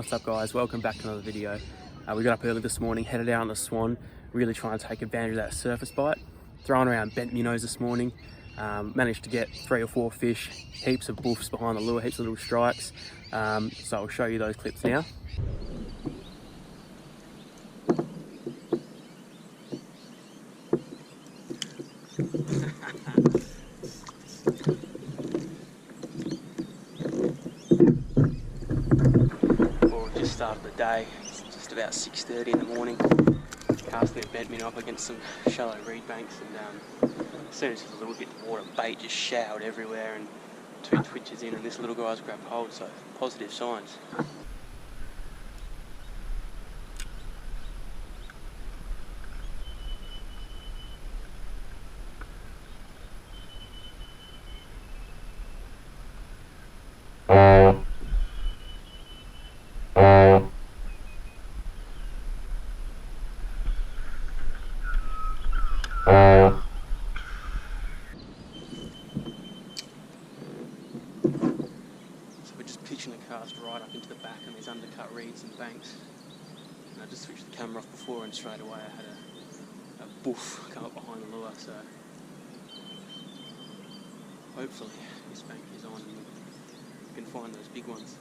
What's up guys, welcome back to another video. We got up early this morning, headed out on the Swan, really trying to take advantage of that surface bite. Throwing around bent minnows this morning, managed to get 3 or 4 fish, heaps of boofs behind the lure, heaps of little strikes. So I'll show you those clips now. Just started the day. It's just about 6:30 in the morning. Casting a bent minnow up against some shallow reed banks, and as soon as there's a little bit of water, bait just showered everywhere, and 2 twitches in, and this little guy's grabbed hold. So positive signs. So we're just pitching the cast right up into the back of these undercut reeds and banks. And I just switched the camera off before, and straight away I had a boof come up behind the lure. So hopefully this bank is on and we can find those big ones.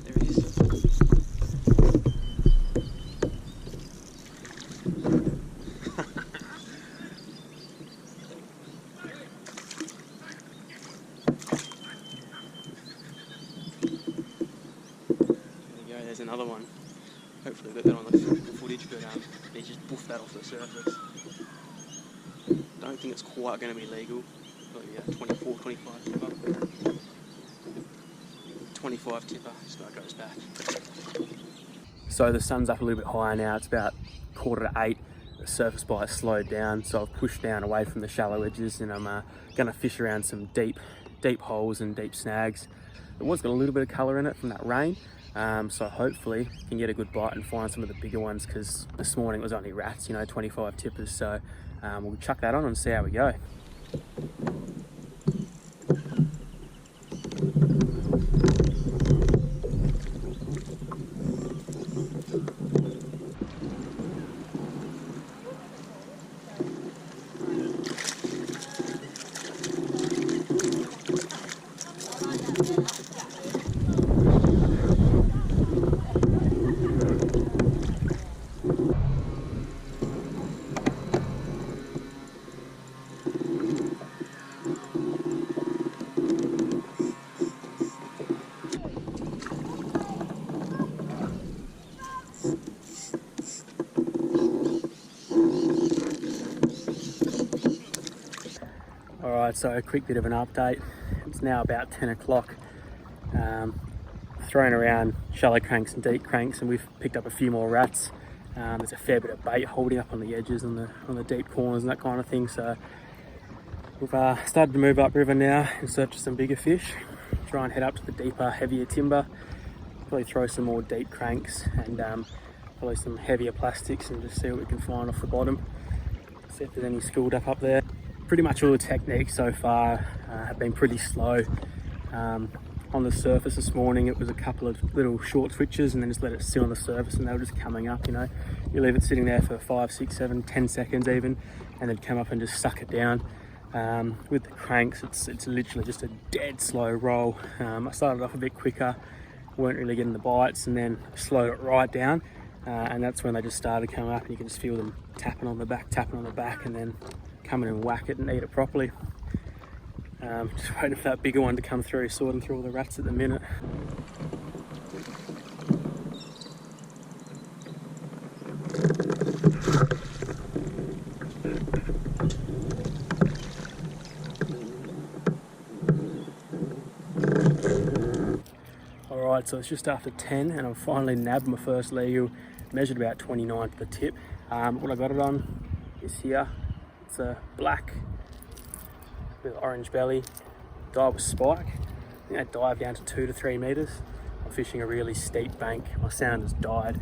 There he is. There you go, there's another one. Hopefully we've got that on the footage, but they just boofed that off the surface. Don't think it's quite going to be legal. Probably 24, 25 tipper. 25 tipper, just now goes back. So the sun's up a little bit higher now, it's about 7:45. The surface bite slowed down, so I've pushed down away from the shallow edges, and I'm going to fish around some deep holes and deep snags. It was got a little bit of colour in it from that rain, so hopefully can get a good bite and find some of the bigger ones, because this morning it was only rats, 25 tippers, so we'll chuck that on and see how we go. Alright, so a quick bit of an update. It's now about 10 o'clock. Thrown around shallow cranks and deep cranks, and we've picked up a few more rats. There's a fair bit of bait holding up on the edges, on the deep corners and that kind of thing. So we've started to move upriver now in search of some bigger fish. Try and head up to the deeper, heavier timber. Probably throw some more deep cranks and probably some heavier plastics, and just see what we can find off the bottom. See if there's any schooled up there. Pretty much all the techniques so far have been pretty slow. On the surface this morning it was a couple of little short twitches, and then just let it sit on the surface and they were just coming up. You leave it sitting there for 5, 6, 7, 10 seconds even, and then come up and just suck it down. With the cranks it's literally just a dead slow roll. I started off a bit quicker, weren't really getting the bites, and then slowed it right down, and that's when they just started coming up, and you can just feel them tapping on the back, and then come in and whack it and eat it properly. Just waiting for that bigger one to come through, sorting through all the rats at the minute. Alright, so it's just after 10 and I've finally nabbed my first legal. Measured about 29 to the tip. What I got it on is here. It's a black with orange belly, dive with spike. I think that dive down to 2 to 3 meters. fishing a really steep bank. My sound has died,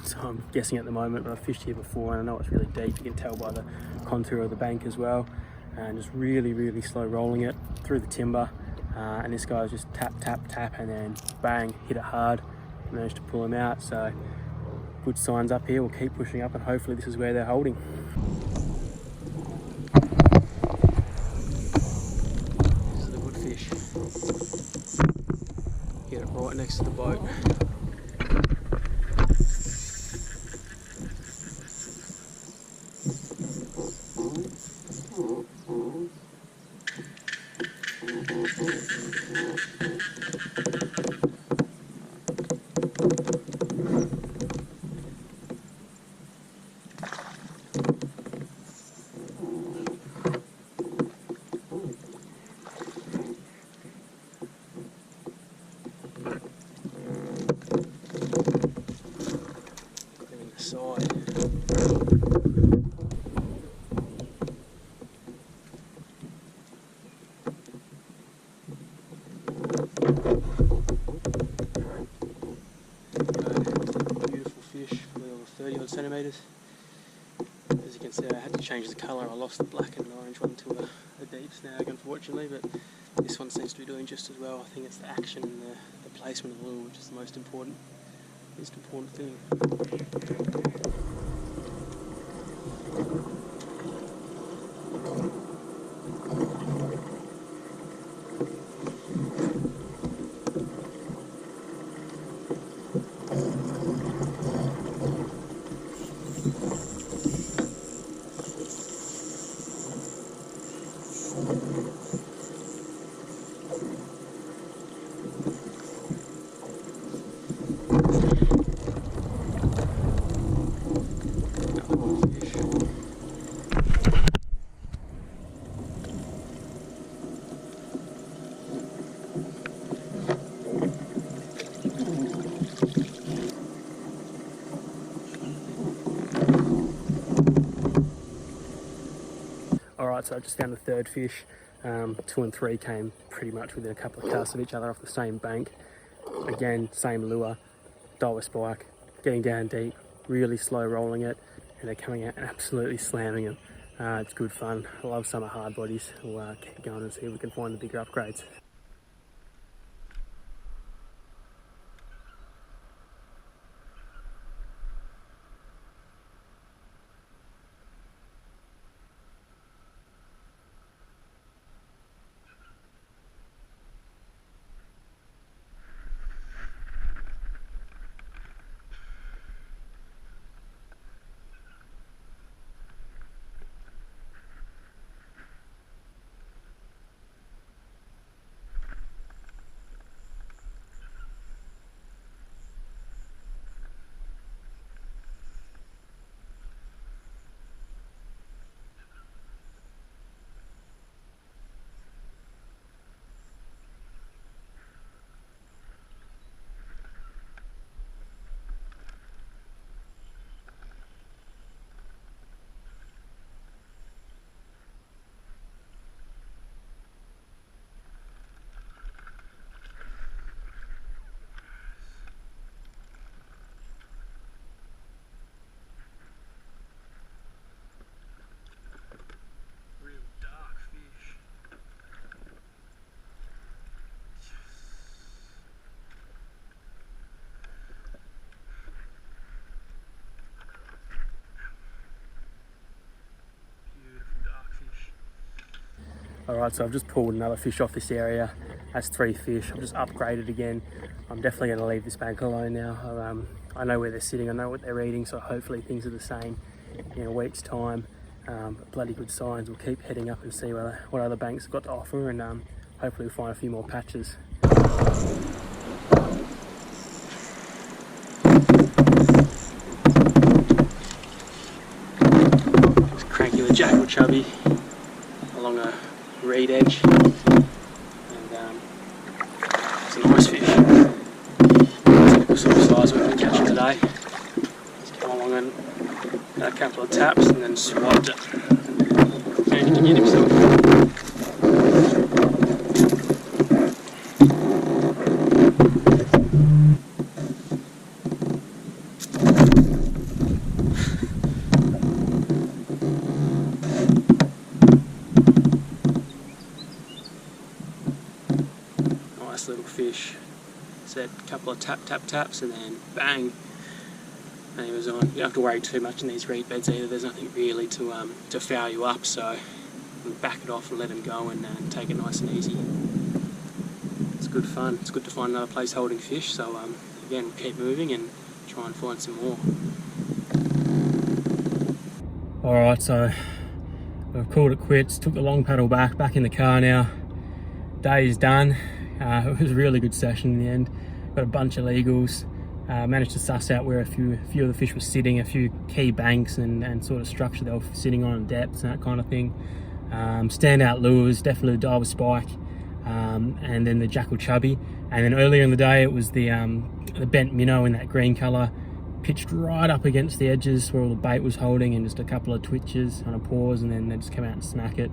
so I'm guessing at the moment, but I've fished here before and I know it's really deep. You can tell by the contour of the bank as well, and just really slow rolling it through the timber, and this guy's just tap and then bang, hit it hard, managed to pull him out. So good signs up here. We'll keep pushing up and hopefully this is where they're holding. This is the good fish. Get it right next to the boat. Centimeters. As you can see, I had to change the colour. I lost the black and orange one to a deep snag, unfortunately, but this one seems to be doing just as well. I think it's the action and the placement of the lure which is the most important thing. Alright, so I just found the third fish. 2 and 3 came pretty much within a couple of casts of each other off the same bank. Again, same lure, dollar spike, getting down deep, really slow rolling it, and they're coming out and absolutely slamming them. It's good fun. I love summer hard bodies. We'll keep going and see if we can find the bigger upgrades. Alright, so I've just pulled another fish off this area. That's 3 fish. I've just upgraded again. I'm definitely going to leave this bank alone now. I know where they're sitting, I know what they're eating, so hopefully things are the same in a week's time. But bloody good signs. We'll keep heading up and see what other banks have got to offer, and hopefully we'll find a few more patches. Just cranky the jackal chubby along a reed edge, and it's a nice fish. Typical sort of size we can catch it today. Just come along and a couple of taps and then swiped it. And he can get himself. fish. Said a couple of taps, and then bang, and he was on. You don't have to worry too much in these reed beds either. There's nothing really to foul you up, so we'll back it off and let him go and take it nice and easy. It's good fun. It's good to find another place holding fish. So again, we'll keep moving and try and find some more. All right, so I've called it quits. Took the long paddle back in the car now. Day is done. It was a really good session in the end. Got a bunch of legals. Managed to suss out where a few of the fish were sitting, a few key banks and sort of structure they were sitting on, and depths and that kind of thing. Standout lures, definitely the diver spike, and then the jackal chubby. And then earlier in the day it was the bent minnow in that green colour, pitched right up against the edges where all the bait was holding, and just a couple of twitches on a pause, and then they just come out and smack it.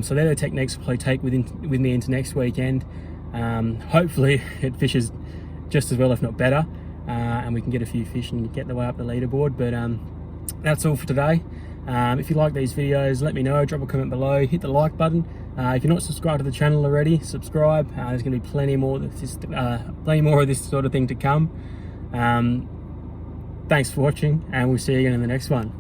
So they're the techniques I'll probably take with me into next weekend. Hopefully it fishes just as well, if not better, and we can get a few fish and get the way up the leaderboard. But that's all for today. If you like these videos, let me know, drop a comment below, hit the like button. If you're not subscribed to the channel already, subscribe. There's going to be plenty more of this sort of thing to come. Thanks for watching, and we'll see you again in the next one.